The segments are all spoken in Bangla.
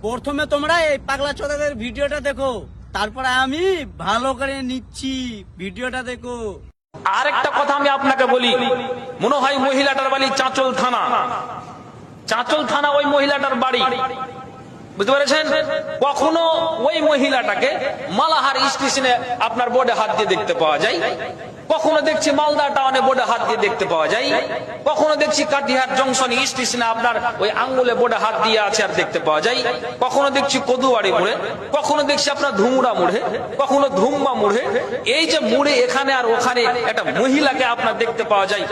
প্রথমে তোমরা এই পাগলা চোদাদের ভিডিওটা দেখো, তারপরে আমি ভালো করে নিচ্ছি, ভিডিওটা দেখো। আরেকটা কথা আমি আপনাকে বলি, মনে হয় মহিলাটার বাড়ি চাঁচল থানা, চাঁচল থানা ওই মহিলাটার বাড়ি, বুঝতে পেরেছেন? কখনো ওই মহিলাটাকে মালাহার স্টেশনে আপনার বোর্ডে হাত দিয়ে দেখতে পাওয়া যায়, কখনো দেখছি মালদা টাউনে বোর্ডে হাত দিয়ে দেখতে পাওয়া যায়, কখনো দেখছি কাটিহার জংশন স্টেশনে আপনার ওই আঙ্গুলে বোর্ডে হাত দিয়ে আছে আর দেখতে পাওয়া যায়, কখনো দেখছি কদুয়াড়ি মোড়ে, কখনো দেখছি আপনার ধুমড়া মোড়ে, কখনো ধুম্বা মোড়ে। এই যে মোড়ে এখানে আর ওখানে একটা মহিলাকে আপনার দেখতে পাওয়া যায়।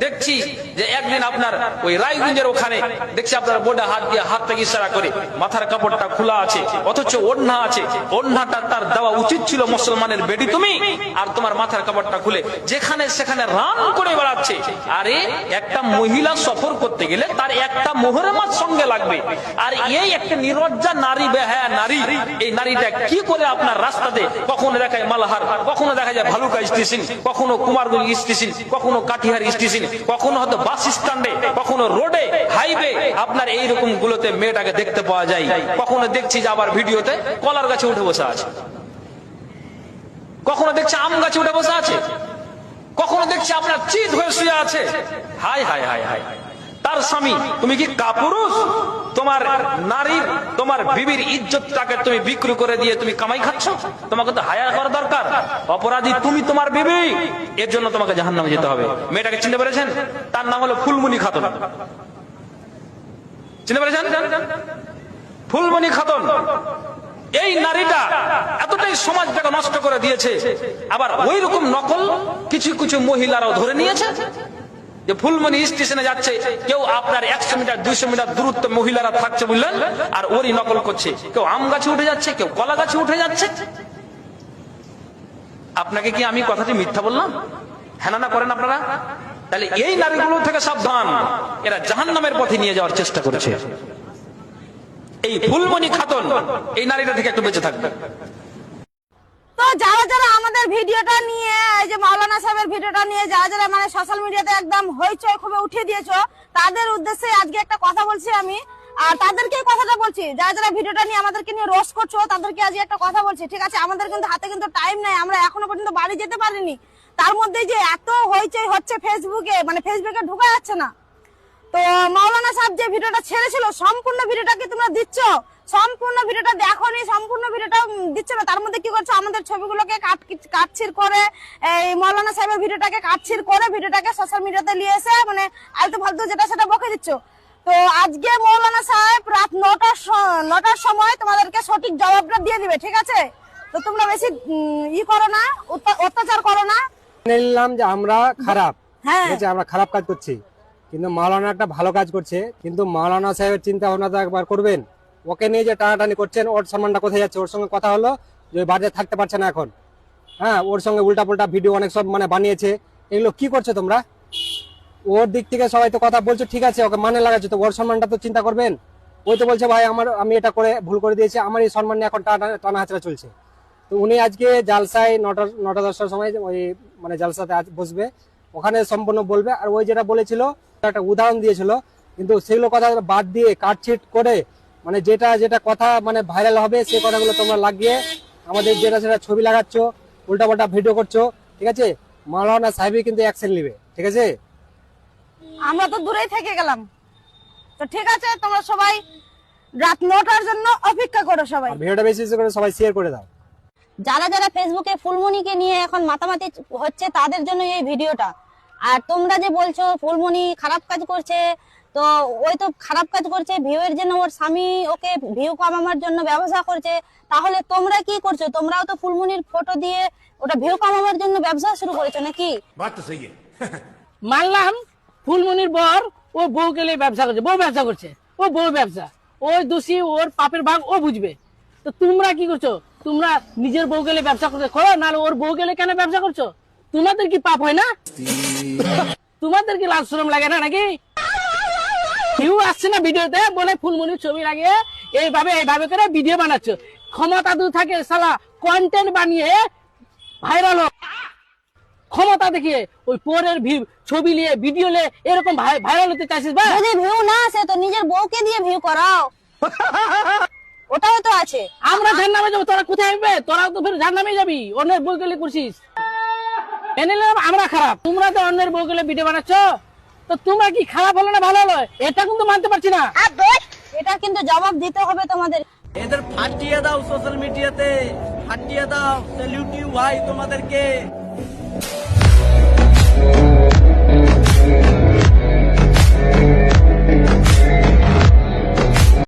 দেখছি যে একদিন আপনার ওই রায়গঞ্জের ওখানে দেখছি আপনার বোর্ডে হাত দিয়ে হাতটাকে ইশারা করে, মাথার কাপড়টা খোলা আছে অথচ ওড়না আছে, ওড়নাটা তার দেওয়া উচিত ছিল মুসলমানের বেটি তুমি, আর তোমার মাথার কাপড়টা খুলে যেখানে সেখানে রান করে বেড়াচ্ছে। আরে একটা মহিলা সফর করতে গেলে তার একটা মোহরমার সঙ্গে লাগবে, আর এই একটা নিরজ্জা নারী, বেহায়া নারী, এই নারীটা কি করে আপনার রাস্তাতে কখনো দেখায় মালাহার, কখনো দেখা যায় ভালুকা স্টেশন, কখনো কুমারগঞ্জ স্টেশন, কখনো কাটিহার স্টেশন, কখনো হয়তো বাস স্ট্যান্ডে, কখনো রোডে, হাইওয়ে, আপনার এইরকম গুলোতে মেয়েটাকে দেখতে পাওয়া যায়। কখনো দেখছি যে আবার ভিডিওতে কলার গাছে উঠে বসে আছে, কখনো দেখছি আম গাছে উঠে বসে আছে, কখনো দেখছি আপনার চিত হয়ে শুয়ে আছে। হাই হাই হাই হাই, তার স্বামী, তুমি কি কাপুরুষ? তোমার নারীর, তোমার বিবির ইজ্জতটাকে তুমি বিক্রি করে দিয়ে তুমি কামাই খাচ্ছ, তোমাকে তো হায়া করা দরকার। অপরাধী তুমি, তোমার বিবি, এর জন্য তোমাকে জাহান্নামে যেতে হবে। মেয়েটাকে চিনতে পেরেছেন? তার নাম হলো ফুলমণি খাতুন। চিনতে পেরেছেন? ফুলমণি খাতুন। এই নারীটা এতটাই সমাজটাকে নষ্ট করে দিয়েছে, আবার ওই রকম নকল কিছু কিছু মহিলারাও ধরে নিয়েছে যে ফুলমণি স্টেশনে যাচ্ছে, কেউ আপনার 100 মিটার 200 মিটার দূরত্ব মহিলারা থাকছে বুঝলেন, আর ওরই নকল করছে। কেউ আম গাছে উঠে যাচ্ছে, কেউ কলা গাছে উঠে যাচ্ছে। আপনাকে কি আমি কথাটি মিথ্যা বললাম? হ্যাঁ না করেন আপনারা? তাহলে এই নারীগুলো থেকে সাবধান, এরা জাহান্নামের পথে নিয়ে যাওয়ার চেষ্টা করেছে। এই ফুলমণি খাতুন, এই নারীটা থেকে একটু বেঁচে থাকবে। তো যারা যারা আমাদের ভিডিওটা নিয়ে, এই যে মাওলানা সাহেবের ভিডিওটা নিয়ে যারা যারা মানে সোশ্যাল মিডিয়াতে একদম হইচই খুবই উঠিয়ে দিয়েছো, তাদের উদ্দেশ্যে আজকে একটা কথা বলছি আমি, আর তাদেরকে কথাটা বলছি, যারা যারা ভিডিওটা নিয়ে আমাদেরকে নিয়ে রোস্ট করছো তাদেরকে আজকে একটা কথা বলছি, ঠিক আছে? আমাদের কিন্তু হাতে কিন্তু টাইম নাই, আমরা এখনো পর্যন্ত বাড়ি যেতে পারিনি, তার মধ্যে যে এত হইচই হচ্ছে ফেসবুকে, মানে ফেসবুকে ঢোকা যাচ্ছে না। তো মাওলানা সাহেব যে ভিডিওটা ছেড়েছিল, সম্পূর্ণ ভিডিওটা কি তোমরা দিচ্ছ? সম্পূর্ণ ভিডিওটা দেখোনি, সম্পূর্ণ ভিডিওটা দিচ্ছ না। তার মধ্যে কি করছো, আমাদের ছবিগুলোকে কাটছির করে, এই মাওলানা সাহেবের ভিডিওটাকে কাটছির করে ভিডিওটাকে সোশ্যাল মিডিয়াতে নিয়ে এসে মানে আলতু ফালতু যেটা সেটা বকে দিচ্ছ। তো আজকে মাওলানা সাহেব রাত 9টার সময় তোমাদেরকে সঠিক জবাবটা দিয়ে দিবে, ঠিক আছে? তো তোমরা বেশি করো না, অত্যাচার করো না। নিলাম যে আমরা খারাপ, হ্যাঁ, ঠিক আছে, আমরা খারাপ কাজ করছি, কিন্তু মাওলানা একটা ভালো কাজ করছে। কিন্তু মাওলানা সাহেবের চিন্তা ভাবনা তো একবার করবেন, ওকে নিয়ে যে টানাটানি করছেন, ওর সম্মানটা কোথায় যাচ্ছে? ওর সঙ্গে কথা হলো যে বাড়িতে থাকতে পারছে না এখন, হ্যাঁ, ওর সঙ্গে উল্টা পাল্টা ভিডিও অনেক সব মানে বানিয়েছে। এগুলো কি করছো তোমরা? ওর দিক থেকে সবাই তো কথা বলছো, ঠিক আছে, ওকে মানে লাগাচ্ছ, তো ওর সম্মানটা তো চিন্তা করবেন। ওই তো বলছে ভাই আমি এটা করে ভুল করে দিয়েছি, আমার এই সম্মান নিয়ে এখন টানা হাঁচড়া চলছে। তো উনি আজকে জালসায় 9টা-10টার সময় ওই মানে জালসাতে বসবে, ওখানে সম্পূর্ণ বলবে। আর ওই যেটা বলেছিল, একটা উদাহরণ দিয়েছিল, কিন্তু সেগুলো কথা বাদ দিয়ে কাটছিট করে মানে যেটা যেটা কথা মানে ভাইরাল হবে সেই কথাগুলো তোমরা লাগিয়ে আমাদের যেটা সেটা ছবি লাগাচ্ছ, উল্টাপাল্টা ভিডিও করছো, ঠিক আছে? মাওলানা সাহেবই কিন্তু অ্যাকশন নেবে, ঠিক আছে? আমরা তো দূরেই থেকে গেলাম। তো ঠিক আছে, তোমরা সবাই রাত 9টার জন্য অপেক্ষা করো সবাই। ভিডিওটা বেশি বেশি করে সবাই শেয়ার করে দাও। যারা যারা ফেসবুকে ফুলমণিকে নিয়ে এখন মাতামাতি হচ্ছে তাদের জন্য এই ভিডিওটা। আর তোমরা যে বলছো ফুলমণি খারাপ কাজ করছে, তো ওই তো খারাপ কাজ করছে ভিউ এর জন্য, ওর স্বামী ওকে ভিউ কামানোর জন্য ব্যবসা করছে, তাহলে তোমরা কি করছো? তোমরাও তো ফুলমণির ফটো দিয়ে ওটা ভিউ কামানোর জন্য ব্যবসা শুরু করেছো নাকি? মানলাম ফুলমণির বর ও বউ গেলে ব্যবসা করছে, বউ ব্যবসা করছে, ও বউ ব্যবসা, ওই দোষী, ওর পাপের ভাগ ও বুঝবে। তো তোমরা কি করছো? তোমরা নিজের বউ গেলে ব্যবসা করতে করো, নাহলে ওর বউ গেলে কেন ব্যবসা করছো? তোমাদের কি পাপ হয় না? তোমাদের কি লাজ শরম লাগে না নাকি? কেউ আসছে না ভিডিওতে, বলে ফুলমণির ছবি লাগিয়ে এইভাবে করে ভিডিও বানাচ্ছ। ক্ষমতা দূর থাকে শালা, কন্টেন্ট বানিয়ে ভাইরাল হোক, ক্ষমতা দেখিয়ে ওই পরের ছবি নিয়ে ভিডিও নিয়ে এরকম ভাইরাল হতে চাইছিস? যদি ভিউ না আসে তো নিজের বউকে দিয়ে ভিউ করাও। আছে। আমরা ঝাড় নামে যাবো, তোরা কোথায় আসবে? তোরাও তো ফের ঝাড় নামে যাবি, অন্যের বউ গেলে করছিস। মেনে নিলাম আমরা খারাপ, তোমরা তো অন্যের বউ গেলে ভিডিও বানাচ্ছ, তো তোমরা কি খারাপ হলো না ভালো হলো এটা কিন্তু মানতে পারছি না। এটা কিন্তু জবাব দিতে হবে তোমাদের। এদের ফাটিয়ে দাও সোশ্যাল মিডিয়াতে, ফাটিয়ে দাও। স্যালুট ইউ ভাই তোমাদেরকে।